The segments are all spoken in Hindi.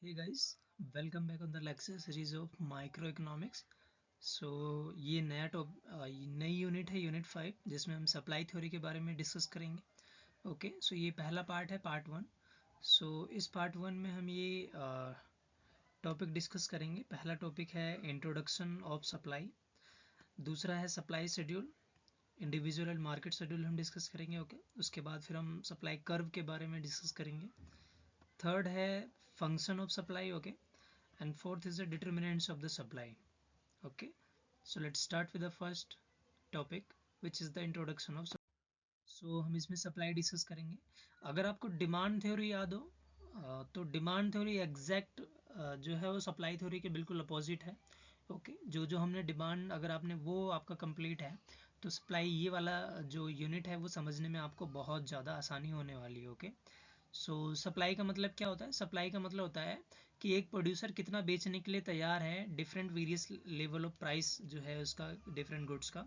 Hey guys, welcome back on the lecture series of microeconomics. So ये नई यूनिट है यूनिट 5 जिसमें हम सप्लाई थ्योरी के बारे में डिस्कस करेंगे। ओके सो ये पहला पार्ट है पार्ट 1। सो इस पार्ट 1 में हम ये टॉपिक डिस्कस करेंगे। पहला टॉपिक है इंट्रोडक्शन ऑफ सप्लाई, दूसरा है supply schedule, individual and market schedule हम डिस्कस करेंगे। ओके उसके बाद फिर हम सप्लाई कर्व के बारे में डिस्कस करेंगे। थर्ड है function of supply. Okay and fourth is the determinants of the supply. Okay, so let's start with the first topic which is the introduction of so हम इसमें सप्लाई डिस्कस करेंगे। अगर आपको डिमांड थ्योरी याद हो तो डिमांड थ्योरी एग्जैक्ट जो है वो सप्लाई थ्योरी के बिल्कुल अपोजिट है। ओके जो हमने डिमांड अगर आपने वो आपका कंप्लीट है तो सप्लाई ये वाला जो यूनिट है वो समझने में आपको बहुत ज़्यादा आसानी होने वाली है। ओके सो सप्लाई का मतलब क्या होता है? सप्लाई का मतलब होता है कि एक प्रोड्यूसर कितना बेचने के लिए तैयार है, different various level of price जो है उसका डिफरेंट गुड्स का,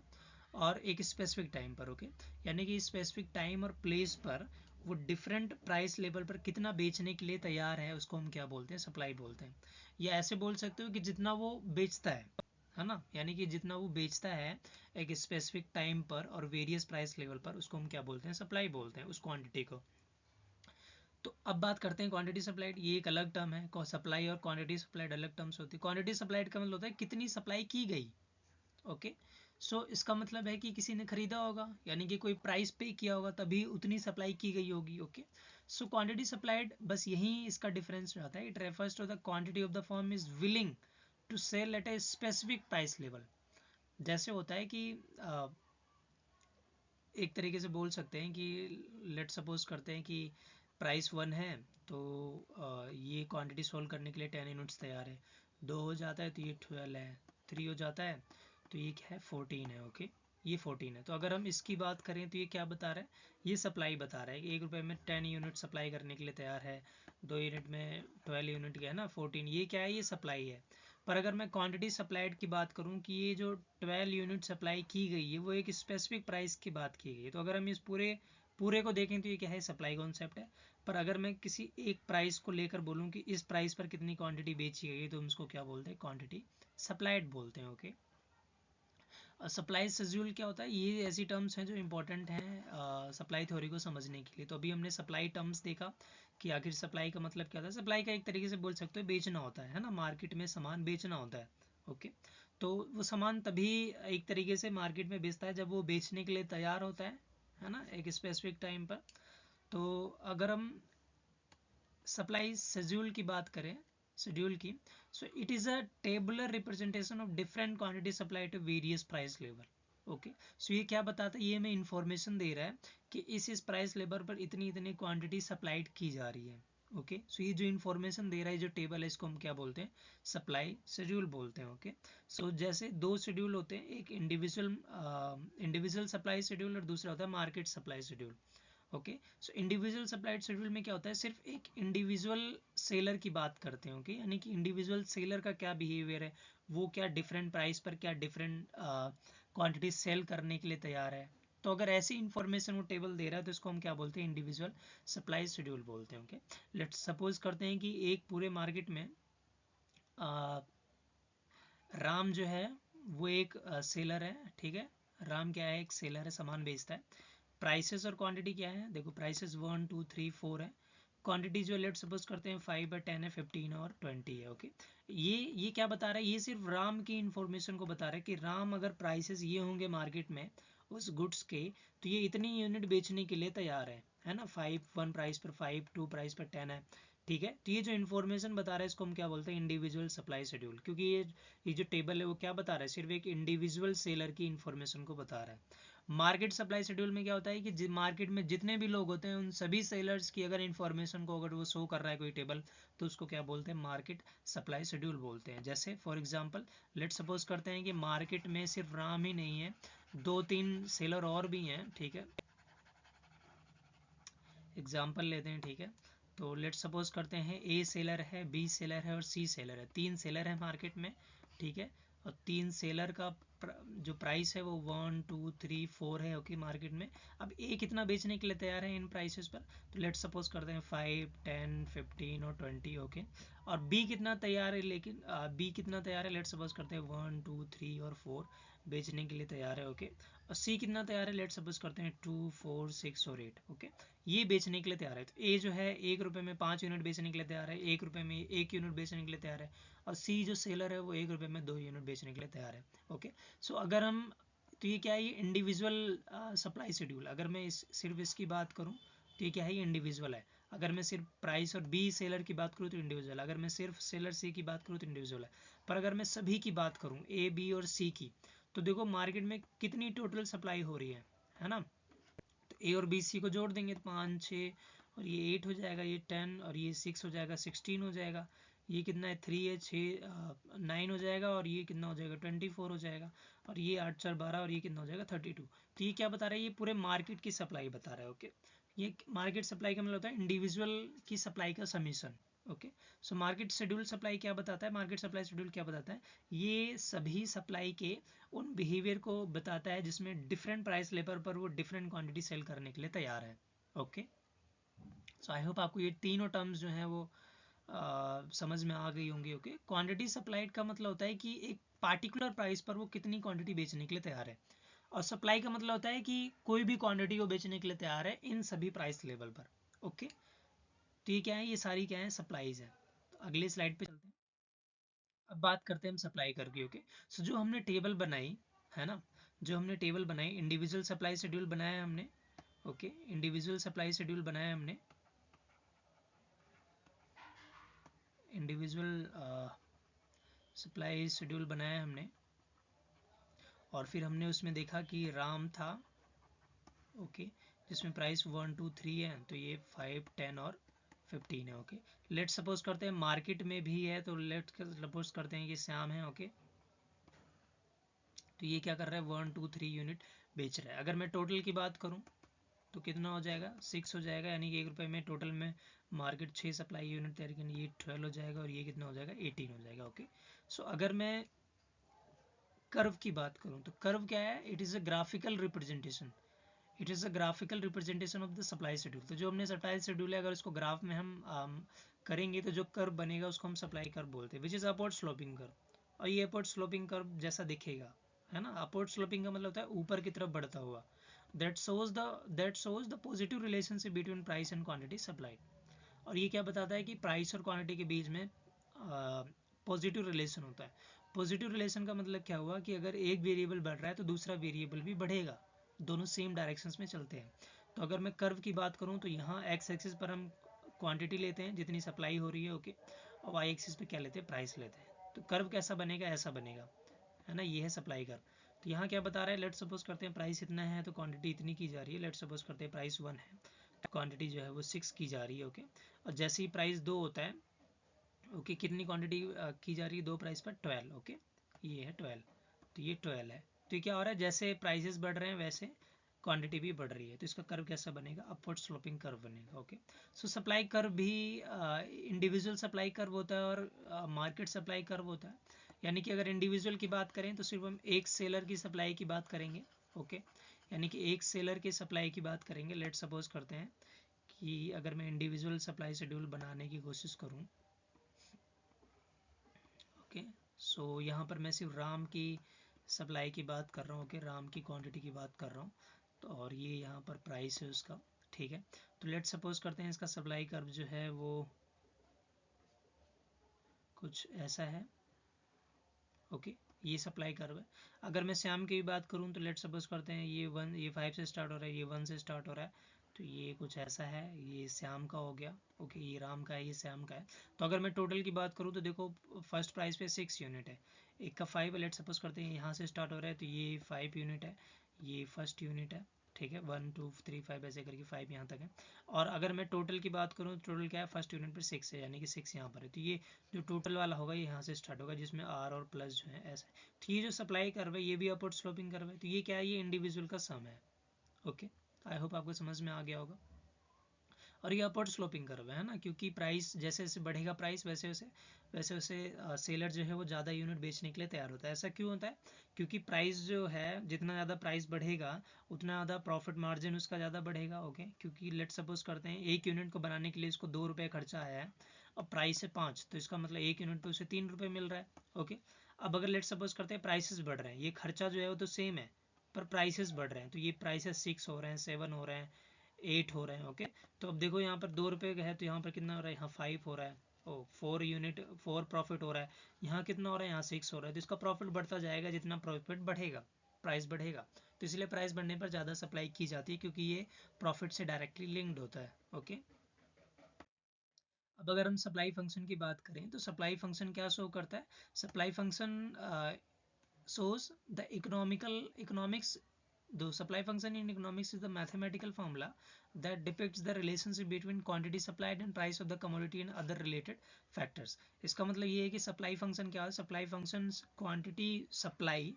और एक स्पेसिफिक टाइम पर। ओके यानी कि स्पेसिफिक टाइम और प्लेस पर वो डिफरेंट प्राइस लेवल पर कितना बेचने के लिए तैयार है उसको हम क्या बोलते हैं? सप्लाई बोलते हैं। या ऐसे बोल सकते हो कि जितना वो बेचता है ना, यानी कि जितना वो बेचता है एक स्पेसिफिक टाइम पर और वेरियस प्राइस लेवल पर, उसको हम क्या बोलते हैं? सप्लाई बोलते हैं उस क्वांटिटी को। तो अब बात करते हैं क्वांटिटी सप्लाइड। ये एक अलग टर्म है। सप्लाई और क्वांटिटी सप्लाइड अलग टर्म्स होती है। क्वांटिटी सप्लाइड का मतलब होता है कितनी सप्लाई की गई। ओके सो इसका मतलब है कि किसी ने खरीदा होगा, यानी कि कोई प्राइस पे किया होगा तभी उतनी सप्लाई की गई होगी। ओके सो क्वांटिटी सप्लाइड बस यही इसका डिफरेंस रहता है। It refers to the quantity of the firm is willing to sell at a specific price level. जैसे होता है कि एक तरीके से बोल सकते हैं कि लेट सपोज करते हैं कि प्राइस 1 है तो ये क्वांटिटी सोल्व करने के लिए 10 यूनिट्स तैयार है। 2 हो जाता है तो ये 12 है, 3 हो जाता है तो ये क्या है? 14 है। ओके ये 14 है। तो अगर हम इसकी बात करें तो ये क्या बता रहा है? ये सप्लाई बता रहा है कि 1 रुपये में 10 यूनिट सप्लाई करने के लिए तैयार है। 2 यूनिट में 12 यूनिट क्या है ना, 14। ये क्या है? ये सप्लाई है। पर अगर मैं क्वांटिटी सप्लाइड की बात करूं कि ये जो 12 यूनिट सप्लाई की गई है वो एक स्पेसिफिक प्राइस की बात की गई है, तो अगर हम इस पूरे पूरे को देखें तो ये क्या है? सप्लाई कॉन्सेप्ट है। पर अगर मैं किसी एक प्राइस को लेकर बोलूं कि इस प्राइस पर कितनी क्वांटिटी बेची गई है तो हम इसको क्या बोलते हैं? क्वांटिटी सप्लाइड बोलते हैं। ओके सप्लाई शेड्यूल क्या होता है? ये ऐसी टर्म्स हैं जो इंपॉर्टेंट हैं सप्लाई थ्योरी को समझने के लिए। तो अभी हमने सप्लाई टर्म्स देखा कि आखिर सप्लाई का मतलब क्या होता है। सप्लाई का एक तरीके से बोल सकते हो बेचना होता है ना, मार्केट में सामान बेचना होता है। ओके तो वो सामान तभी एक तरीके से मार्केट में बेचता है जब वो बेचने के लिए तैयार होता है ना, एक स्पेसिफिक टाइम पर। तो अगर हम सप्लाई शेड्यूल की बात करें, शेड्यूल की, so it is a tabular representation of different quantity supply to various price level. Okay so ये क्या बताता है? ये हमें इंफॉर्मेशन दे रहा है कि इस प्राइस लेवल पर इतनी इतनी क्वांटिटी सप्लाइड की जा रही है। ओके सो ये जो इन्फॉर्मेशन दे रहा है, जो टेबल है, इसको हम क्या बोलते हैं? सप्लाई शेड्यूल बोलते हैं। ओके सो जैसे दो शेड्यूल होते हैं, एक इंडिविजुअल सप्लाई शेड्यूल और दूसरा होता है market supply schedule. Okay so individual supplied schedule में क्या होता है? सिर्फ एक इंडिविजुअल सेलर की बात करते हैं। ओके यानी कि इंडिविजुअल सेलर का क्या बिहेवियर है, वो क्या डिफरेंट प्राइस पर क्या डिफरेंट क्वांटिटी सेल करने के लिए तैयार है। तो अगर ऐसी इंफॉर्मेशन वो टेबल दे रहा है तो इसको हम क्या बोलते हैं? इंडिविजुअल सप्लाई शेड्यूल बोलते हैं। ओके लेट्स सपोज करते हैं कि एक पूरे मार्केट में राम जो है वो एक सेलर है। ठीक है, राम क्या है? एक सेलर है, सामान बेचता है। प्राइसेस और क्वांटिटी क्या है? देखो प्राइसेस 1 2 3 4 है। क्वांटिटी जो लेट सपोज करते हैं 5 है, 10 है, 15 और 20 है। ओके ये क्या बता रहा है? ये सिर्फ राम की इंफॉर्मेशन को बता रहा है कि राम अगर प्राइसेस ये होंगे मार्केट में उस गुड्स के, तो ये इतनी यूनिट बेचने के लिए तैयार है ना। 5 1 प्राइस पर 5, 2 प्राइस पर 10 है। ठीक है, तो ये जो इन्फॉर्मेशन बता रहा है इसको हम क्या बोलते हैं? Individual supply schedule. क्योंकि ये जो टेबल है वो क्या बता रहा है? सिर्फ एक इंडिविजुअल सेलर की इन्फॉर्मेशन को बता रहा है। मार्केट सप्लाई शेड्यूल में क्या होता है कि मार्केट में जितने भी लोग होते हैं उन सभी सेलर्स की अगर इन्फॉर्मेशन को अगर वो शो कर रहा है कोई टेबल, तो उसको क्या बोलते हैं? मार्केट सप्लाई शेड्यूल बोलते हैं। जैसे फॉर एग्जांपल लेट सपोज करते हैं कि मार्केट में सिर्फ राम ही नहीं है, 2 3 सेलर और भी हैं। ठीक है, एग्जाम्पल लेते हैं। ठीक है, तो लेट सपोज करते हैं ए सेलर है, बी सेलर है और सी सेलर है। 3 सेलर है मार्केट में। ठीक है, और 3 सेलर का जो प्राइस है वो 1 2 3 4 है ओके मार्केट में। अब ए कितना बेचने के लिए तैयार है इन प्राइसेस पर, तो लेट सपोज करते हैं 5 10 15 और 20 ओके। और बी कितना तैयार है, लेकिन बी कितना तैयार है, लेट सपोज करते हैं 1 2 3 और 4 बेचने के लिए तैयार है ओके। और सी कितना तैयार है, लेट सपोज करते हैं 2 4 6 और 8 ओके। ये बेचने के लिए तैयार है। तो ए जो है 1 रुपये में 5 यूनिट बेचने के लिए तैयार है, 1 रुपये में 1 यूनिट बेचने के लिए तैयार है। और सी जो सेलर है वो 1 रुपये में 2 यूनिट बेचने के लिए तैयार है ओके। सो अगर हम, तो ये क्या है, ये इंडिविजुअल सप्लाई शेड्यूल। अगर मैं सिर्फ इसकी बात करूँ तो ये क्या है, ये इंडिविजुअल है। अगर मैं सिर्फ प्राइस और बी सेलर की बात करूँ तो इंडिविजुअल, अगर मैं सिर्फ सेलर सी की बात करूँ तो इंडिविजुअल है। पर अगर मैं सभी की बात करूँ ए बी और सी की, तो देखो मार्केट में कितनी टोटल सप्लाई हो रही है ना। तो ए और बी सी को जोड़ देंगे तो 5 6 और ये 8 हो जाएगा, ये 10 और ये 6 हो जाएगा, 16 हो जाएगा। ये कितना है 3 है 6 9 हो जाएगा, और ये कितना हो जाएगा 24 हो जाएगा। और ये 8 4 12 और ये कितना हो जाएगा 32। तो ये क्या बता रहा है, ये पूरे मार्केट की सप्लाई बता रहा है ओके। ये मार्केट सप्लाई का मतलब होता है इंडिविजुअल की सप्लाई का summation okay. So market schedule supply क्या बताता है, मार्केट सप्लाई शेड्यूल क्या बताता है, ये सभी सप्लाई के उन बिहेवियर को बताता है जिसमें डिफरेंट प्राइस लेवल पर वो डिफरेंट क्वांटिटी सेल करने के लिए तैयार है ओके। सो आई होप आपको ये तीनों टर्म्स जो हैं वो समझ में आ गई होंगी ओके। क्वांटिटी सप्लाइड का मतलब होता है कि एक पार्टिकुलर प्राइस पर वो कितनी क्वांटिटी बेचने के लिए तैयार है। और सप्लाई का मतलब होता है कि कोई भी क्वांटिटी को बेचने के लिए तैयार है इन सभी प्राइस लेवल पर ओके। तो ये क्या है, ये सारी क्या है, सप्लाईज है। तो अगले स्लाइड पे चलते हैं। अब बात करते हैं हम सप्लाई कर की ओके। सो जो हमने टेबल बनाई है ना, जो हमने टेबल बनाई, इंडिविजुअल सप्लाई शेड्यूल बनाया है हमने ओके। इंडिविजुअल सप्लाई शेड्यूल बनाया है हमने, इंडिविजुअल सप्लाई शेड्यूल बनाया है हमने। और फिर हमने उसमें देखा कि राम था ओके, जिसमें प्राइस 1 2 3 है, तो ये 5 10 और 15 है ओके। लेट सपोज करते हैं मार्केट में भी है, तो लेट सपोज करते हैं कि श्याम है ओके। तो ये क्या कर रहा है, 1 2 3 यूनिट बेच रहा है। अगर मैं टोटल की बात करूं तो कितना हो जाएगा, 6 हो जाएगा, यानी कि 1 रुपये में टोटल में मार्केट 6 सप्लाई यूनिट तैयार करेंगे, ये 12 हो जाएगा, और ये कितना हो जाएगा 18 हो जाएगा ओके। सो अगर मैं कर्व की बात करूं तो कर्व क्या है, it is a graphical representation, it is a graphical representation of the supply schedule. तो जो हमने सप्लाई शेड्यूल है, अगर इसको ग्राफ में हम करेंगे तो जो कर्व बनेगा उसको हम सप्लाई कर्व बोलते हैं, which is upward sloping curve. और ये अपवर्ड स्लोपिंग कर्व जैसा दिखेगा है ना। अपवर्ड स्लोपिंग का मतलब होता है ऊपर की तरफ बढ़ता हुआ। That shows the positive relationship between price and quantity supply. और ये क्या बताता है कि प्राइस और क्वांटिटी के बीच में पॉजिटिव रिलेशन होता है। पॉजिटिव रिलेशन का मतलब क्या हुआ कि अगर एक वेरिएबल बढ़ रहा है तो दूसरा वेरिएबल भी बढ़ेगा, दोनों सेम डायरेक्शंस में चलते हैं। तो अगर मैं कर्व की बात करूं तो यहाँ एक्स एक्सिस पर हम क्वांटिटी लेते हैं जितनी सप्लाई हो रही है ओके, और वाई एक्सिस पे क्या लेते हैं, प्राइस लेते हैं। तो कर्व कैसा बनेगा, ऐसा बनेगा है ना, ये है सप्लाई कर्व। तो यहाँ क्या बता रहा है, लेट सपोज करते हैं प्राइस इतना है तो क्वांटिटी इतनी की जा रही है। लेट सपोज करते हैं प्राइस 1 है तो क्वांटिटी जो है वो 6 की जा रही है ओके। और जैसे ही प्राइस 2 होता है ओके, कितनी क्वांटिटी की जा रही है 2 प्राइस पर, 12 ओके। ये है 12, तो ये 12 है। तो ये क्या हो रहा है, जैसे प्राइसेस बढ़ रहे हैं वैसे क्वांटिटी भी बढ़ रही है। तो इसका कर्व कैसा बनेगा, अपवर्ड स्लोपिंग कर्व बनेगा ओके। सो सप्लाई कर्व भी इंडिविजुअल सप्लाई कर्व होता है और मार्केट सप्लाई कर्व होता है। यानी कि अगर इंडिविजुअल की बात करें तो सिर्फ हम एक सेलर की सप्लाई की बात करेंगे ओके, यानी कि एक सेलर की सप्लाई की बात करेंगे। लेट सपोज करते हैं कि अगर मैं इंडिविजुअल सप्लाई शेड्यूल बनाने की कोशिश करूं ओके। सो यहाँ पर मैं सिर्फ राम की सप्लाई की बात कर रहा हूँ ओके, राम की क्वांटिटी की बात कर रहा हूँ। तो और ये यहाँ पर प्राइस है उसका, ठीक है। तो लेट सपोज करते हैं इसका सप्लाई कर्व जो है वो कुछ ऐसा है ओके, ये सप्लाई कर्व है। अगर मैं श्याम की भी बात करूँ तो लेट सपोज करते हैं ये 5 से स्टार्ट हो रहा है, ये 1 से स्टार्ट हो रहा है, तो ये कुछ ऐसा है, ये श्याम का हो गया ओके, ये राम का है, ये श्याम का है। तो अगर मैं टोटल की बात करूँ तो देखो फर्स्ट प्राइस पे 6 यूनिट है, एक का 5 है। लेट सपोज करते हैं यहाँ से स्टार्ट हो रहा है तो ये 5 यूनिट है, ये फर्स्ट यूनिट है, ठीक है। 1 2 3 5 ऐसे करके 5 यहाँ तक है। और अगर मैं टोटल की बात करूँ तो टोटल क्या है, फर्स्ट यूनिट पर 6 है, यानी कि 6 यहाँ पर है। तो ये जो टोटल वाला होगा ये यहाँ से स्टार्ट होगा, जिसमें आर और प्लस जो है ऐसे। तो ये जो सप्लाई कर्व है ये भी अपवर्ड स्लोपिंग कर्व है। तो ये क्या है, ये इंडिविजुअल का सम है ओके। आई होप आपको समझ में आ गया होगा। और ये अपवर्ड स्लोपिंग कर्व है ना, क्योंकि प्राइस जैसे जैसे बढ़ेगा प्राइस वैसे वैसे सेलर जो है वो ज़्यादा यूनिट बेचने के लिए तैयार होता है। ऐसा क्यों होता है? क्योंकि प्राइस जो है जितना ज़्यादा प्राइस बढ़ेगा उतना ज़्यादा प्रॉफिट मार्जिन उसका ज़्यादा बढ़ेगा। ओके, क्योंकि लेट सपोज करते हैं एक यूनिट को बनाने के लिए इसको 2 रुपये खर्चा आया है और प्राइस है 5, तो इसका मतलब एक यूनिट पे उसे 3 रुपये मिल रहा है। ओके, अब अगर लेट सपोज करते हैं प्राइसेस बढ़ रहे हैं, ये खर्चा जो है वो तो सेम है पर प्राइसेस बढ़ रहे हैं, तो ये प्राइसेस 6 हो रहे हैं, 7 हो रहे हैं, 8 हो रहे हैं। ओके, तो अब देखो यहाँ पर 2 रुपये का है तो यहाँ पर कितना हो रहा है, यहाँ 5 हो रहा है, ओ 4 यूनिट 4 प्रॉफिट हो रहा है, यहाँ कितना हो रहा है, यहाँ 6 हो रहा है। तो इसका प्रॉफिट बढ़ता जाएगा जितना प्रॉफिट बढ़ेगा, प्राइस बढ़ेगा, तो इसलिए प्राइस बढ़ने पर ज़्यादा सप्लाई की जाती है क्योंकि ये प्रॉफिट से डायरेक्टली लिंक्ड होता है। ओके, अब अगर हम सप्लाई फंक्शन की बात करें तो सप्लाई फंक्शन क्या शो करता है? Supply function shows the economics. The supply function in economics is the mathematical formula that depicts the relationship between quantity supplied and price of the commodity and other related factors. इसका मतलब ये है कि सप्लाई फंक्शन क्या है? सप्लाई फंक्शन क्वांटिटी सप्लाई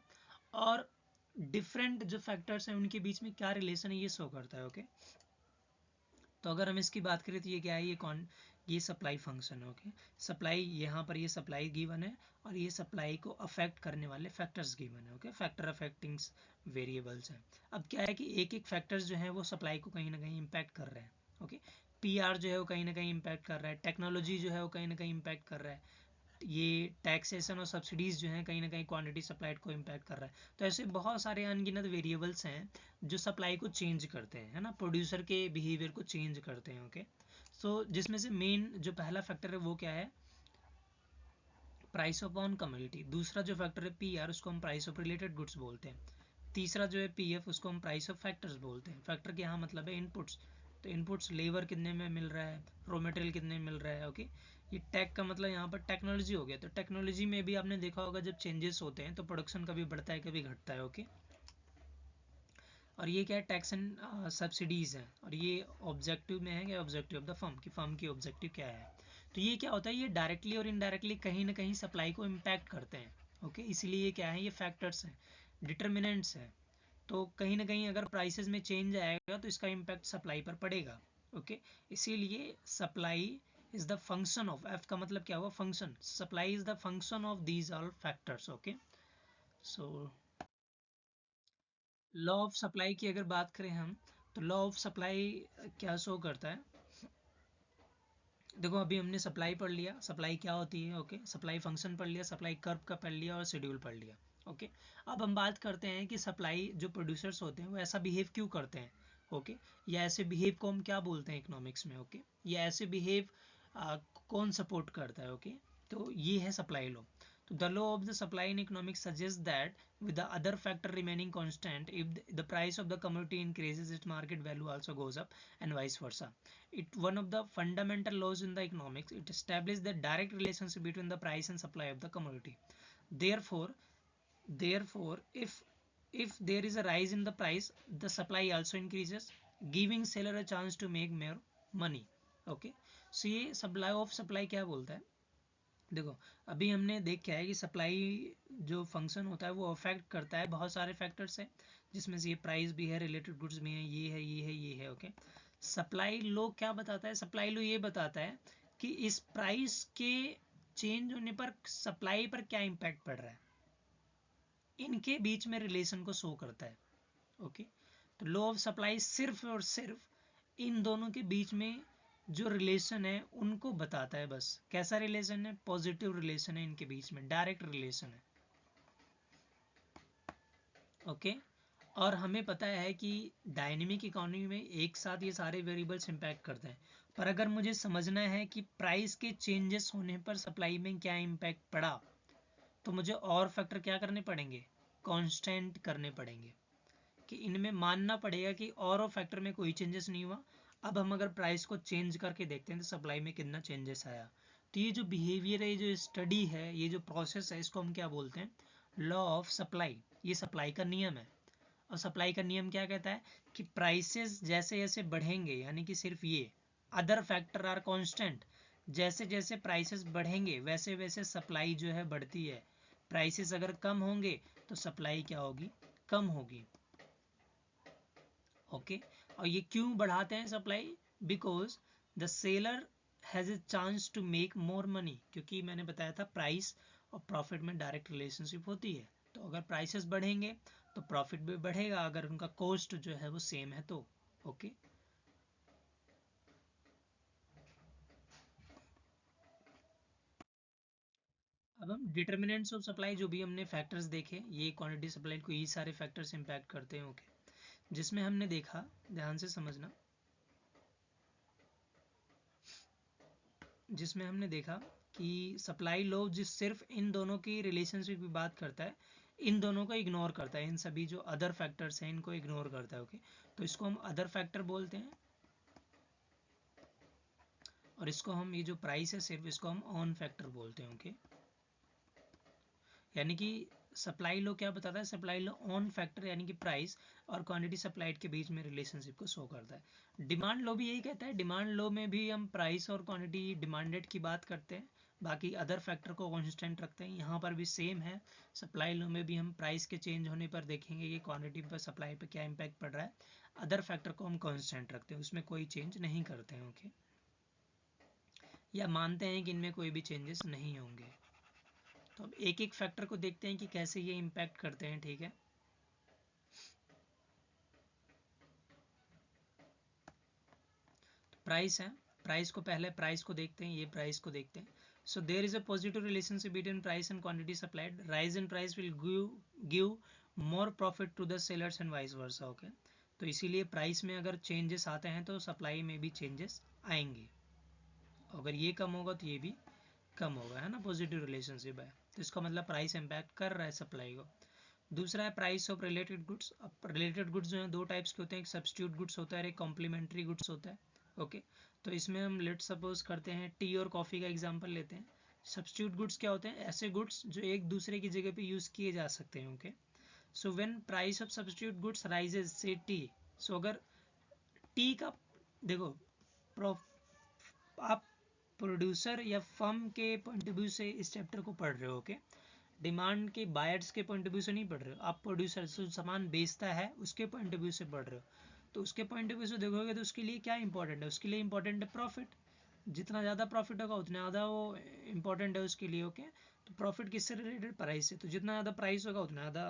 और डिफरेंट जो फैक्टर्स हैं उनके बीच में क्या रिलेशन है ये शो करता है। ओके, तो अगर हम इसकी बात करें तो ये क्या है, ये सप्लाई फंक्शन है। ओके, सप्लाई यहाँ पर ये सप्लाई गिवन है और ये सप्लाई को अफेक्ट करने वाले फैक्टर्स गिवन है। ओके, फैक्टर अफेक्टिंग वेरिएबल्स हैं। अब क्या है कि एक एक फैक्टर्स जो है वो सप्लाई को कहीं ना कहीं इम्पैक्ट कर रहे हैं। ओके, पीआर जो है वो कहीं ना कहीं इम्पैक्ट कर रहा है, टेक्नोलॉजी जो है वो कहीं ना कहीं इम्पैक्ट कर रहा है, ये टैक्सेशन और सब्सिडीज़ जो हैं कहीं ना कहीं क्वांटिटी सप्लाइड को इम्पैक्ट कर रहा है। तो ऐसे बहुत सारे अनगिनत वेरिएबल्स हैं जो सप्लाई को चेंज करते हैं, है ना, प्रोड्यूसर के बिहेवियर को चेंज करते हैं। ओके, सो जिसमें से मेन जो पहला फैक्टर है वो क्या है? Price of on commodity. दूसरा जो फैक्टर है पी आर, उसको हम प्राइस ऑफ रिलेटेड गुड्स बोलते हैं। तीसरा जो है पी एफ, उसको हम प्राइस ऑफ फैक्टर्स बोलते हैं। फैक्टर के यहाँ मतलब है इनपुट्स, तो इनपुट्स लेबर कितने में मिल रहा है, रॉ मटेरियल कितने में मिल रहा है। ओके, ये टेक का मतलब यहाँ पर टेक्नोलॉजी हो गया, तो टेक्नोलॉजी में भी आपने देखा होगा जब चेंजेस होते हैं तो प्रोडक्शन कभी बढ़ता है कभी घटता है। ओके, और ये क्या है? टैक्स एंड सब्सिडीज़ हैं, और ये ऑब्जेक्टिव में है, क्या ऑब्जेक्टिव ऑफ द फर्म की, फर्म की ऑब्जेक्टिव क्या है। तो ये क्या होता है, ये डायरेक्टली और इनडायरेक्टली कहीं ना कहीं सप्लाई को इम्पैक्ट करते हैं। ओके, इसलिए ये क्या है, ये फैक्टर्स हैं, डिटर्मिनेंट्स हैं। तो कहीं ना कहीं अगर प्राइसेस में चेंज आएगा तो इसका इम्पैक्ट सप्लाई पर पड़ेगा। ओके, इसीलिए supply is the function of, F का मतलब क्या हुआ, function, supply is the function of these all factors. Okay, so law of supply की अगर बात करें हम, तो लॉ ऑफ सप्लाई क्या शो करता है? देखो अभी हमने सप्लाई पढ़ लिया, सप्लाई क्या होती है। ओके, सप्लाई फंक्शन पढ़ लिया, सप्लाई कर्व का पढ़ लिया और शेड्यूल पढ़ लिया। ओके, अब हम बात करते हैं कि सप्लाई जो प्रोड्यूसर्स होते हैं वो ऐसा बिहेव क्यों करते हैं। ओके, या ऐसे बिहेव को हम क्या बोलते हैं इकोनॉमिक्स में। ओके, या ऐसे बिहेव कौन सपोर्ट करता है। ओके, तो ये है सप्लाई लॉ। तो the law of the supply in economics suggests that with the other factor remaining constant, if the price of the commodity increases, its market value also goes up and vice versa. It one of the fundamental laws in the economics. It establishes the direct relationship between the price and supply of the commodity. Therefore, if there is a rise in the price, the supply also increases, giving seller a chance to make more money. Okay, so ये सप्लाई ऑफ सप्लाई क्या बोलता है? देखो अभी हमने देख क्या है कि सप्लाई जो फंक्शन होता है वो अफेक्ट करता है बहुत सारे फैक्टर्स हैं, जिसमें से ये प्राइस भी है, रिलेटेड गुड्स भी हैं, ये है ये है ये है। ओके, सप्लाई लो क्या बताता है? सप्लाई लो ये बताता है कि इस प्राइस के चेंज होने पर सप्लाई पर क्या इम्पैक्ट पड़ रहा है, इनके बीच में रिलेशन को शो करता है। ओके, तो लॉ ऑफ सप्लाई सिर्फ और सिर्फ इन दोनों के बीच में जो रिलेशन है उनको बताता है। बस कैसा रिलेशन है? पॉजिटिव रिलेशन है, इनके बीच में डायरेक्ट रिलेशन है। ओके, और हमें पता है कि डायनेमिक इकोनॉमी में एक साथ ये सारे वेरिएबल्स इम्पैक्ट करते हैं, पर अगर मुझे समझना है कि प्राइस के चेंजेस होने पर सप्लाई में क्या इम्पैक्ट पड़ा, तो मुझे और फैक्टर क्या करने पड़ेंगे? कांस्टेंट करने पड़ेंगे, कि इनमें मानना पड़ेगा कि और फैक्टर में कोई चेंजेस नहीं हुआ। अब हम अगर प्राइस को चेंज करके देखते हैं तो सप्लाई में कितना चेंजेस आया। तो ये जो बिहेवियर है, ये जो स्टडी है, ये जो प्रोसेस है, इसको हम क्या बोलते हैं? Law of supply. ये सप्लाई का नियम है, और सप्लाई का नियम क्या कहता है कि प्राइसेस जैसे जैसे बढ़ेंगे, यानी कि सिर्फ ये अदर फैक्टर आर कांस्टेंट, जैसे जैसे प्राइसेस बढ़ेंगे वैसे वैसे सप्लाई जो है बढ़ती है। प्राइसेस अगर कम होंगे तो सप्लाई क्या होगी? कम होगी। ओके, और ये क्यों बढ़ाते हैं supply? Because the seller has a chance to make more money, क्योंकि मैंने बताया था प्राइस और प्रॉफिट में डायरेक्ट रिलेशनशिप होती है। तो अगर प्राइसेस बढ़ेंगे तो प्रॉफिट भी बढ़ेगा, अगर उनका कॉस्ट जो है वो सेम है तो। ओके, अब हम डिटर्मिनेंट्स ऑफ सप्लाई, जो भी हमने फैक्टर्स देखे, ये क्वांटिटी सप्लाई को ये सारे फैक्टर्स इम्पैक्ट करते हैं। ओके, जिसमें हमने देखा, ध्यान से समझना, जिसमें हमने देखा कि सप्लाई लो जिस सिर्फ इन दोनों की रिलेशनशिप की बात करता है, इन दोनों को इग्नोर करता है, इन सभी जो अदर फैक्टर्स हैं इनको इग्नोर करता है। ओके, तो इसको हम अदर फैक्टर बोलते हैं, और इसको हम, ये जो प्राइस है सिर्फ, इसको हम ऑन फैक्टर बोलते हैं। ओके, यानी कि सप्लाई लो क्या बताता है, सप्लाई लो ऑन फैक्टर यानी कि प्राइस और क्वांटिटी सप्लाइड के बीच में रिलेशनशिप को शो करता है। डिमांड लो भी यही कहता है, डिमांड लो में भी हम प्राइस और क्वांटिटी डिमांडेड की बात करते हैं, बाकी अदर फैक्टर को कांस्टेंट रखते हैं। यहाँ पर भी सेम है, सप्लाई लो में भी हम प्राइस के चेंज होने पर देखेंगे कि क्वांटिटी पर सप्लाई पर क्या इम्पैक्ट पड़ रहा है, अदर फैक्टर को हम कांस्टेंट रखते हैं, उसमें कोई चेंज नहीं करते हैं। ओके, या मानते हैं कि इनमें कोई भी चेंजेस नहीं होंगे। तो अब एक एक फैक्टर को देखते हैं कि कैसे ये इम्पैक्ट करते हैं। ठीक है, प्राइस है, प्राइस को पहले प्राइस को देखते हैं, ये प्राइस को देखते हैं। So there is a positive relationship between price and quantity supplied, rise in price will give more profit to the sellers and vice versa. Okay, तो इसीलिए प्राइस में अगर चेंजेस आते हैं तो सप्लाई में भी चेंजेस आएंगे, अगर ये कम होगा तो ये भी कम होगा, है ना, पॉजिटिव रिलेशनशिप है। तो इसका मतलब प्राइस इम्पैक्ट कर रहा है सप्लाई को। दूसरा है प्राइस ऑफ रिलेटेड गुड्स। अब रिलेटेड गुड्स जो हैं दो टाइप्स के होते हैं, एक सब्स्टिट्यूट गुड्स होता है, एक कॉम्प्लीमेंट्री गुड्स होता है। ओके, तो इसमें हम लेट सपोज करते हैं टी और कॉफ़ी का एग्जांपल लेते हैं। सब्स्टिट्यूट गुड्स क्या होते हैं, ऐसे गुड्स जो एक दूसरे की जगह पे यूज़ किए जा सकते हैं। Okay, so when price of substitute goods rises से टी, सो अगर टी का, देखो, आप प्रोड्यूसर या फर्म के पॉइंट ऑफ व्यू से इस चैप्टर को पढ़ रहे हो। ओके, डिमांड के बायर्स के पॉइंट ऑफ व्यू से नहीं पढ़ रहे हो, आप प्रोड्यूसर जो सामान बेचता है उसके पॉइंट ऑफ व्यू से पढ़ रहे हो। तो उसके पॉइंट ऑफ व्यू से देखोगे तो उसके लिए क्या इंपॉर्टेंट है, उसके लिए इंपॉर्टेंट है प्रॉफिट, जितना ज़्यादा प्रॉफिट होगा उतना ज़्यादा वो इंपॉर्टेंट है उसके लिए। ओके, तो प्रॉफिट किससे रिलेटेड, प्राइस से, तो जितना ज़्यादा प्राइस होगा उतना ज़्यादा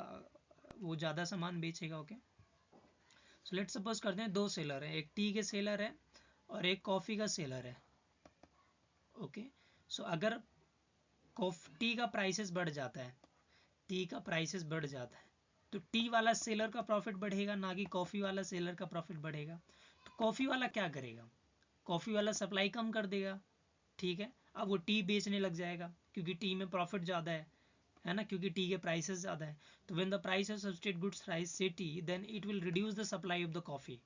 वो ज़्यादा सामान बेचेगा। ओके, सो लेट सपोज करते हैं दो सेलर हैं, एक टी के सेलर है और एक कॉफ़ी का सेलर है। ओके, सो अगर टी का प्राइसेस बढ़ जाता है, टी का प्राइसेस बढ़ जाता है तो टी वाला सेलर का प्रॉफिट बढ़ेगा, ना कि कॉफ़ी वाला सेलर का प्रॉफिट बढ़ेगा। तो कॉफ़ी वाला क्या करेगा, कॉफ़ी वाला सप्लाई कम कर देगा। ठीक है, अब वो टी बेचने लग जाएगा क्योंकि टी में प्रॉफिट ज़्यादा है ना, क्योंकि टी के प्राइसेस ज़्यादा है। तो when the price of substitute goods rise say tea, then it will reduce the supply of the coffee.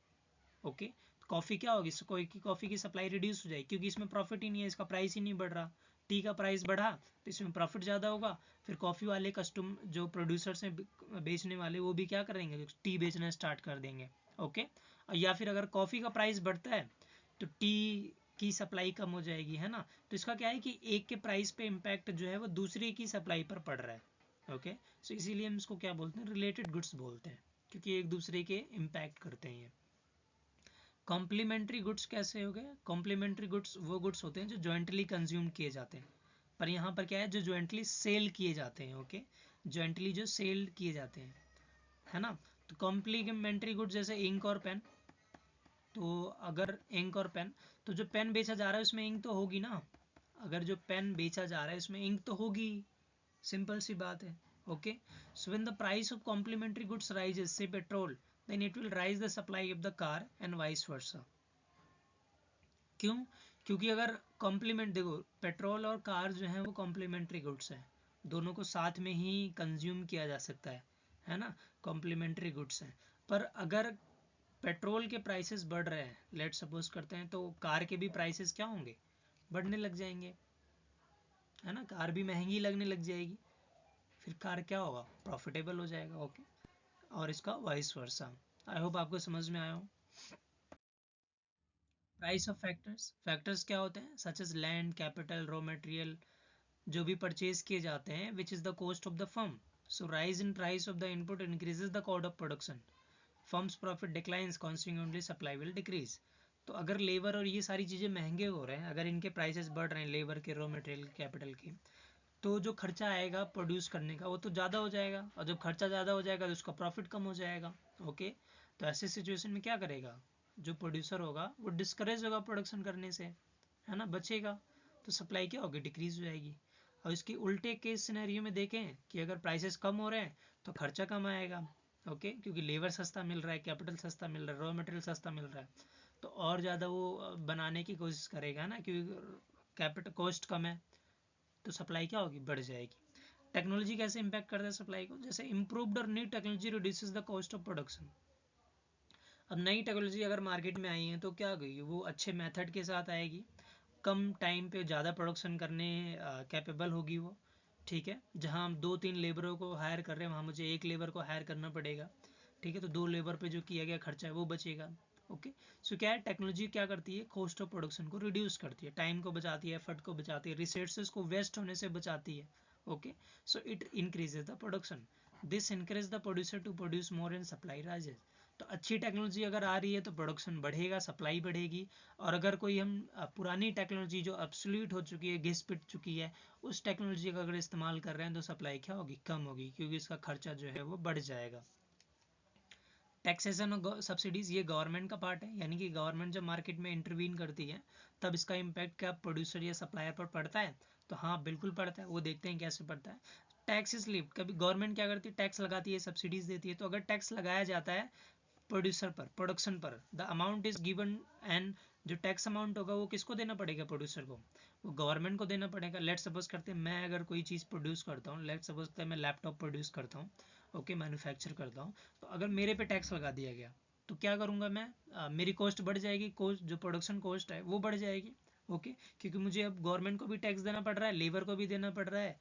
Okay, तो कॉफ़ी क्या होगी, कोई की कॉफ़ी की सप्लाई रिड्यूस हो जाएगी क्योंकि इसमें प्रॉफिट ही नहीं है, इसका प्राइस ही नहीं बढ़ रहा। टी का प्राइस बढ़ा तो इसमें प्रॉफिट ज़्यादा होगा, फिर कॉफ़ी वाले कस्टम जो प्रोड्यूसर्स हैं बेचने वाले, वो भी क्या करेंगे, टी बेचना स्टार्ट कर देंगे। ओके, या फिर अगर कॉफ़ी का प्राइस बढ़ता है तो टी की सप्लाई कम हो जाएगी, है ना। तो इसका क्या है कि एक के प्राइस पे इम्पैक्ट जो है वो दूसरे की सप्लाई पर पड़ रहा है। ओके, सो इसीलिए हम इसको क्या बोलते हैं, रिलेटेड गुड्स बोलते हैं, क्योंकि एक दूसरे के इम्पैक्ट करते हैं ये। कॉम्प्लीमेंट्री गुड्स कैसे हो गए, कॉम्प्लीमेंट्री गुड्स वो गुड्स होते हैं जो जॉइंटली कंज्यूम किए जाते हैं, पर यहाँ पर क्या है, जो जॉइंटली सेल किए जाते हैं। ओके, जॉइंटली जो सेल किए जाते हैं, है ना। तो कॉम्प्लीमेंट्री गुड्स जैसे इंक और पेन, तो अगर इंक और पेन, तो जो पेन बेचा जा रहा है उसमें इंक तो होगी ना, अगर जो पेन बेचा जा रहा है उसमें इंक तो होगी, सिंपल सी बात है। Okay, so when the price of complementary goods rises, say petrol, then it will rise the supply of the car and vice versa. क्यों, क्योंकि अगर कॉम्प्लीमेंट, देखो पेट्रोल और कार जो है वो कॉम्प्लीमेंट्री गुड्स हैं, दोनों को साथ में ही कंज्यूम किया जा सकता है ना, कॉम्प्लीमेंट्री गुड्स हैं। पर अगर पेट्रोल के प्राइसेस बढ़ रहे हैं, लेट सपोज करते हैं, तो कार के भी प्राइसेस क्या होंगे, बढ़ने लग जाएंगे, है ना, कार भी महंगी लगने लग जाएगी, फिर कार क्या होगा, प्रॉफिटेबल हो जाएगा। ओके, और इसका वाइस वर्सा। आई होप आपको समझ में आया हो। प्राइस ऑफ फैक्टर्स, फैक्टर्स क्या होते हैं, such as land, capital, raw material, जो भी परचेज किए जाते हैं, which is the cost of the firm. So rise in price of the input increases the cost of production, firms profit declines, consequently supply will decrease. तो अगर लेबर और ये सारी चीज़ें महंगे हो रहे हैं, अगर इनके प्राइसेस बढ़ रहे हैं, लेबर के, रॉ मटेरियल, कैपिटल के, तो जो खर्चा आएगा प्रोड्यूस करने का वो तो ज़्यादा हो जाएगा, और जब खर्चा ज़्यादा हो जाएगा तो उसका प्रॉफिट कम हो जाएगा। ओके, तो ऐसे सिचुएशन में क्या करेगा, जो प्रोड्यूसर होगा वो डिस्करेज होगा प्रोडक्शन करने से, है ना, बचेगा, तो सप्लाई क्या होगी, डिक्रीज हो जाएगी। और इसकी उल्टे केस सिनेरियो में देखें कि अगर प्राइसेस कम हो रहे हैं तो खर्चा कम आएगा। ओके, क्योंकि लेबर सस्ता मिल रहा है, कैपिटल सस्ता मिल रहा है, रॉ मटेरियल सस्ता मिल रहा है, तो और ज़्यादा वो बनाने की कोशिश करेगा ना, क्योंकि कैपिटल कॉस्ट कम है, तो सप्लाई क्या होगी, बढ़ जाएगी। टेक्नोलॉजी कैसे इम्पैक्ट करता है सप्लाई को, जैसे इम्प्रूव्ड और new technology reduces the cost of production. अब नई टेक्नोलॉजी अगर मार्केट में आई है तो क्या होगी, वो अच्छे मेथड के साथ आएगी, कम टाइम पे ज़्यादा प्रोडक्शन करने कैपेबल होगी वो। ठीक है, जहाँ हम 2-3 लेबरों को हायर कर रहे हैं वहाँ मुझे एक लेबर को हायर करना पड़ेगा। ठीक है, तो 2 लेबर पे जो किया गया खर्चा है वो बचेगा। ओके, सो क्या है, टेक्नोलॉजी क्या करती है, कॉस्ट ऑफ प्रोडक्शन को रिड्यूस करती है, टाइम को बचाती है, एफर्ट को बचाती है, रिसोर्सेज को वेस्ट होने से बचाती है। Okay, so it increases the production, this encourage the producer to produce more and supply rises. तो अच्छी टेक्नोलॉजी अगर आ रही है तो प्रोडक्शन बढ़ेगा, सप्लाई बढ़ेगी। और अगर कोई हम पुरानी टेक्नोलॉजी जो अब्सोल्यूट हो चुकी है, घिस पिट चुकी है, उस टेक्नोलॉजी का अगर इस्तेमाल कर रहे हैं तो सप्लाई क्या होगी, कम होगी, क्योंकि इसका खर्चा जो है वो बढ़ जाएगा। टैक्सेशन और सब्सिडीज़, ये गवर्नमेंट का पार्ट है, यानी कि गवर्नमेंट जब मार्केट में इंटरवीन करती है तब इसका इम्पैक्ट क्या प्रोड्यूसर या सप्लायर पर पड़ता है, तो हाँ बिल्कुल पड़ता है, वो देखते हैं कैसे पड़ता है। टैक्स स्लिप, कभी गवर्नमेंट क्या करती है, टैक्स लगाती है, सब्सिडीज़ देती है, तो अगर टैक्स लगाया जाता है प्रोड्यूसर पर, प्रोडक्शन पर, the amount is given, and जो टैक्स अमाउंट होगा वो किसको देना पड़ेगा, प्रोड्यूसर को, वो गवर्नमेंट को देना पड़ेगा। लेट सपोज करते हैं मैं अगर कोई चीज़ प्रोड्यूस करता हूँ, लेट सपोज करते हैं मैं लैपटॉप प्रोड्यूस करता हूँ, ओके, मैन्युफैक्चर करता हूँ, तो अगर मेरे पे टैक्स लगा दिया गया तो क्या करूँगा मैं, मेरी कॉस्ट बढ़ जाएगी, कॉस्ट जो प्रोडक्शन कॉस्ट है वो बढ़ जाएगी। ओके, क्योंकि मुझे अब गवर्नमेंट को भी टैक्स देना पड़ रहा है, लेबर को भी देना पड़ रहा है,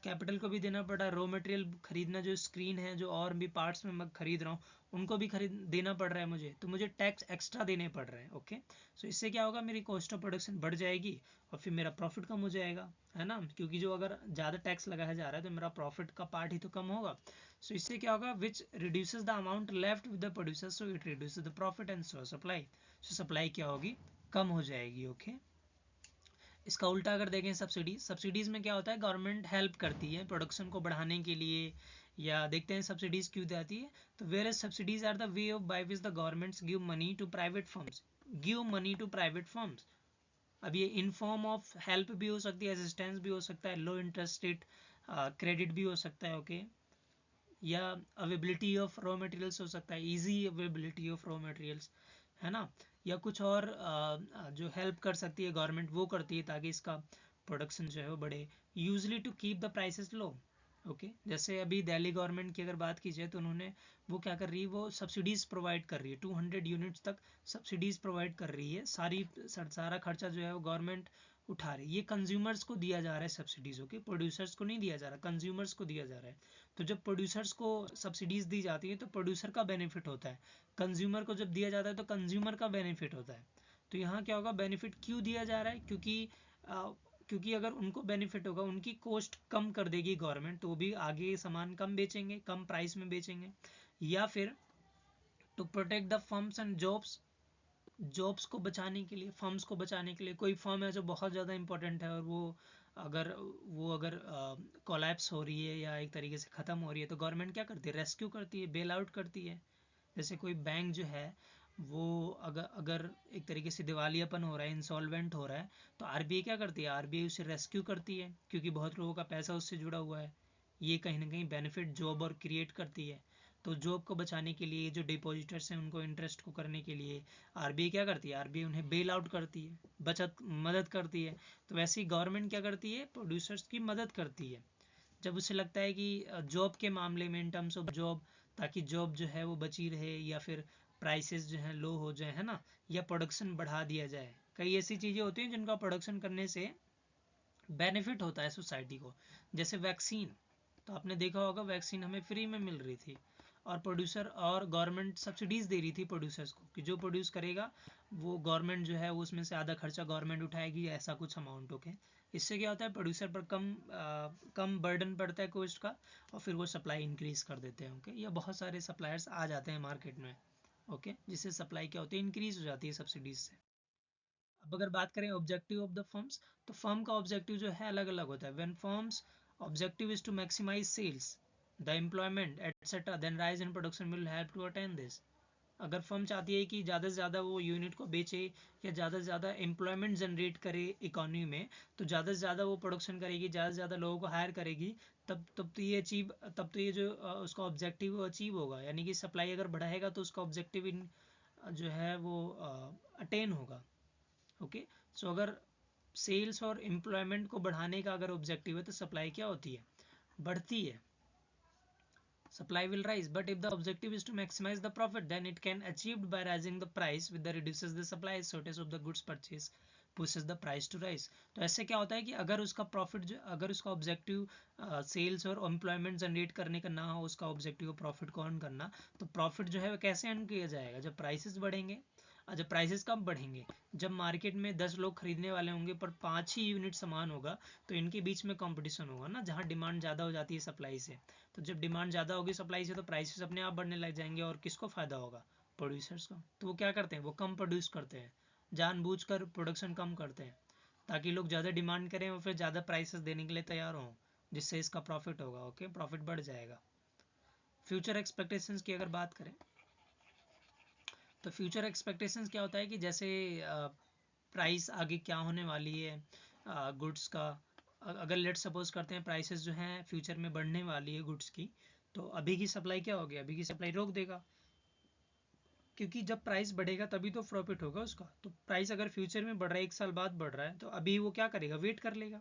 कैपिटल को भी देना पड़ रहा है, रॉ मटेरियल खरीदना, जो स्क्रीन है, जो और भी पार्ट्स में मैं खरीद रहा हूँ उनको भी खरीद देना पड़ रहा है मुझे, तो मुझे टैक्स एक्स्ट्रा देने पड़ रहे हैं। ओके, सो इससे क्या होगा, मेरी कॉस्ट ऑफ प्रोडक्शन बढ़ जाएगी और फिर मेरा प्रॉफिट कम हो जाएगा, है ना, क्योंकि जो अगर ज़्यादा टैक्स लगाया जा रहा है तो मेरा प्रॉफिट का पार्ट ही तो कम होगा। सो इससे क्या होगा, which reduces the amount left with the producer, so it reduces the profit and so supply, so supply क्या होगी, कम हो जाएगी। ओके, इसका उल्टा अगर देखें, सब्सिडीज़ में क्या होता है, गवर्नमेंट हेल्प करती है प्रोडक्शन को बढ़ाने के लिए, या देखते हैं सब्सिडीज़ क्यों देती है, तो where subsidies are the way of by which the governments give money to private firms, give money to private firms. अब ये इन फॉर्म ऑफ हेल्प भी हो सकती है, असिस्टेंस भी हो सकता है, लो इंटरेस्ट रेट क्रेडिट भी हो सकता है। ओके, या अवेबिलिटी ऑफ रॉ मटेरियल्स हो सकता है, easy availability of raw materials, है ना, या कुछ और जो हेल्प कर सकती है गवर्नमेंट वो करती है ताकि इसका प्रोडक्शन जो है वो बढ़े, usually to keep the prices low. Okay, जैसे अभी दिल्ली गवर्नमेंट की अगर बात की जाए तो उन्होंने वो क्या कर रही है, वो सब्सिडीज़ प्रोवाइड कर रही है, 200 यूनिट्स तक सब्सिडीज़ प्रोवाइड कर रही है, सारा खर्चा जो है वो गवर्नमेंट उठा रही है, ये कंज्यूमर्स को दिया जा रहा है सब्सिडीज़, ओके, प्रोड्यूसर्स को नहीं दिया जा रहा, कंज्यूमर्स को दिया जा रहा है। तो जब प्रोड्यूसर्स को सब्सिडीज़ दी जाती है तो प्रोड्यूसर का बेनिफिट होता है, कंज्यूमर को जब दिया जाता है तो कंज्यूमर का बेनिफिट होता है। तो यहाँ क्या होगा, बेनिफिट क्यों दिया जा रहा है, क्योंकि अगर उनको बेनिफिट होगा, उनकी कॉस्ट कम कर देगी गवर्नमेंट, तो वो भी आगे सामान कम बेचेंगे, कम प्राइस में बेचेंगे। या फिर to protect the firms and jobs को बचाने के लिए, फर्म्स को बचाने के लिए, कोई फर्म है जो बहुत ज़्यादा इंपॉर्टेंट है और वो अगर कोलैप्स हो रही है या एक तरीके से ख़त्म हो रही है तो गवर्नमेंट क्या करती है, रेस्क्यू करती है, बेल आउट करती है। जैसे कोई बैंक जो है वो अगर अगर एक तरीके से दिवालियापन हो रहा है, इंसॉल्वेंट हो रहा है, तो आरबीआई क्या करती है, आरबीआई उसे रेस्क्यू करती है, क्योंकि बहुत लोगों का पैसा उससे जुड़ा हुआ है, ये कहीं ना कहीं बेनिफिट जॉब और क्रिएट करती है। तो जॉब को बचाने के लिए, जो डिपॉजिटर्स हैं उनको इंटरेस्ट को करने के लिए आरबीआई क्या करती है, आरबीआई उन्हें बेल आउट करती है, बचत मदद करती है। तो वैसे ही गवर्नमेंट क्या करती है, प्रोड्यूसर्स की मदद करती है जब उसे लगता है कि जॉब के मामले में, इन टर्म्स ऑफ जॉब, ताकि जॉब जो है वो बची रहे, या फिर प्राइसेस जो हैं लो हो जाए, है ना, या प्रोडक्शन बढ़ा दिया जाए। कई ऐसी चीज़ें होती हैं जिनका प्रोडक्शन करने से बेनिफिट होता है सोसाइटी को, जैसे वैक्सीन। तो आपने देखा होगा वैक्सीन हमें फ्री में मिल रही थी और प्रोड्यूसर और गवर्नमेंट सब्सिडीज़ दे रही थी प्रोड्यूसर्स को, कि जो प्रोड्यूस करेगा वो गवर्नमेंट जो है वो उसमें से आधा खर्चा गवर्नमेंट उठाएगी, ऐसा कुछ अमाउंट। ओके, इससे क्या होता है, प्रोड्यूसर पर कम बर्डन पड़ता है कॉस्ट का, और फिर वो सप्लाई इंक्रीज़ कर देते हैं। ओके, या बहुत सारे सप्लायर्स आ जाते हैं मार्केट में, ओके, जिससे सप्लाई क्या होती है, इंक्रीज़ हो जाती है सब्सिडीज़ से। अब अगर बात करें ऑब्जेक्टिव ऑफ द फर्म्स, तो फर्म का ऑब्जेक्टिव जो है अलग अलग होता है. When firms objective is to maximise sales, the employment etcetera, then rise in production will help to attain this. अगर फर्म चाहती है कि ज़्यादा से ज़्यादा वो यूनिट को बेचे या ज़्यादा से ज़्यादा एम्प्लॉयमेंट जनरेट करे इकोनॉमी में, तो ज़्यादा से ज़्यादा वो प्रोडक्शन करेगी, ज़्यादा से ज़्यादा लोगों को हायर करेगी, तब तो ये जो उसका ऑब्जेक्टिव वो अचीव होगा. यानी कि सप्लाई अगर बढ़ाएगा तो उसका ऑब्जेक्टिव इन जो है वो अटेन होगा. ओके, सो अगर सेल्स और एम्प्लॉयमेंट को बढ़ाने का अगर ऑब्जेक्टिव है तो सप्लाई क्या होती है, बढ़ती है. Supply will rise, but if the objective is to maximize the profit, then it can achieved by raising the price, with the reduces the supply shortage of the goods purchase pushes the price to rise. तो ऐसे क्या होता है कि अगर उसका प्रॉफिट जो अगर उसका ऑब्जेक्टिव सेल्स और एम्प्लॉयमेंट जनरेट करने का ना हो, उसका ऑब्जेक्टिव प्रॉफिट को अर्न करना, तो प्रॉफिट जो है वो कैसे अर्न किया जाएगा, जब प्राइसेस बढ़ेंगे. जब प्राइसेस कब बढ़ेंगे, जब मार्केट में 10 लोग खरीदने वाले होंगे पर 5 ही यूनिट सामान होगा, तो इनके बीच में कंपटीशन होगा ना, जहाँ डिमांड ज़्यादा हो जाती है सप्लाई से. तो जब डिमांड ज़्यादा होगी सप्लाई से, तो प्राइसेस अपने आप बढ़ने लग जाएंगे, और किसको फ़ायदा होगा, प्रोड्यूसर्स को. तो वो क्या करते हैं, वो कम प्रोड्यूस करते हैं, जानबूझकर प्रोडक्शन कम करते हैं, ताकि लोग ज़्यादा डिमांड करें और फिर ज़्यादा प्राइसेस देने के लिए तैयार हों, जिससे इसका प्रॉफिट होगा. ओके, प्रॉफिट बढ़ जाएगा. फ्यूचर एक्सपेक्टेशंस की अगर बात करें, तो फ्यूचर एक्सपेक्टेशंस क्या होता है कि जैसे प्राइस आगे क्या होने वाली है गुड्स का. अगर लेट सपोज करते हैं प्राइसेस जो हैं फ्यूचर में बढ़ने वाली है गुड्स की, तो अभी की सप्लाई क्या होगी, अभी की सप्लाई रोक देगा, क्योंकि जब प्राइस बढ़ेगा तभी तो प्रॉफिट होगा उसका. तो प्राइस अगर फ्यूचर में बढ़ रहा है, 1 साल बाद बढ़ रहा है, तो अभी वो क्या करेगा, वेट कर लेगा,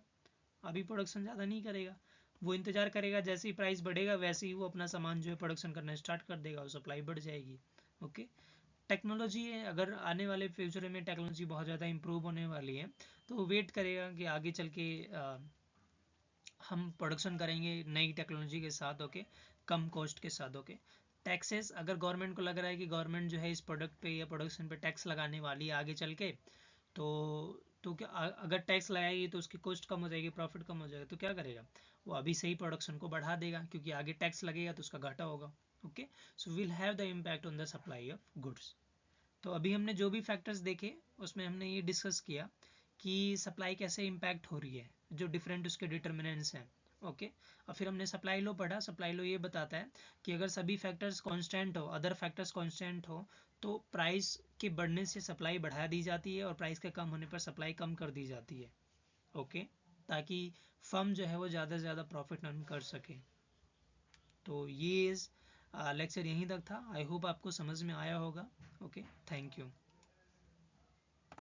अभी प्रोडक्शन ज़्यादा नहीं करेगा, वो इंतज़ार करेगा, जैसे ही प्राइस बढ़ेगा वैसे ही वो अपना सामान जो है प्रोडक्शन करना स्टार्ट कर देगा और सप्लाई बढ़ जाएगी. ओके, टेक्नोलॉजी है, अगर आने वाले फ्यूचर में टेक्नोलॉजी बहुत ज़्यादा इम्प्रूव होने वाली है, तो वो वेट करेगा कि आगे चल के हम प्रोडक्शन करेंगे नई टेक्नोलॉजी के साथ. ओके, कम कॉस्ट के साथ. ओके, टैक्सेस, अगर गवर्नमेंट को लग रहा है कि गवर्नमेंट जो है इस प्रोडक्ट पे या प्रोडक्शन पे टैक्स लगाने वाली है आगे चल के, तो क्या अगर टैक्स लगाएगी तो उसकी कॉस्ट कम हो जाएगी, प्रॉफिट कम हो जाएगा, तो क्या करेगा, वो अभी से ही प्रोडक्शन को बढ़ा देगा, क्योंकि आगे टैक्स लगेगा तो उसका घाटा होगा. Okay, so will have the impact on the supply of goods. तो अभी हमने जो भी फैक्टर्स देखे उसमें हमने ये डिस्कस किया कि सप्लाई कैसे इम्पैक्ट हो रही है, जो डिफरेंट उसके डिटर्मिनेंट्स हैं. ओके, और फिर हमने सप्लाई लो पढ़ा. सप्लाई लो ये बताता है कि अगर सभी फैक्टर्स कांस्टेंट हो, अदर फैक्टर्स कांस्टेंट हो, तो प्राइस के बढ़ने से सप्लाई बढ़ा दी जाती है और प्राइस के कम होने पर सप्लाई कम कर दी जाती है. ओके, ताकि फर्म जो है वो ज़्यादा से ज़्यादा प्रॉफिट अर्न कर सके. तो ये लेक्चर यहीं तक था. आई होप आपको समझ में आया होगा. Okay, thank you.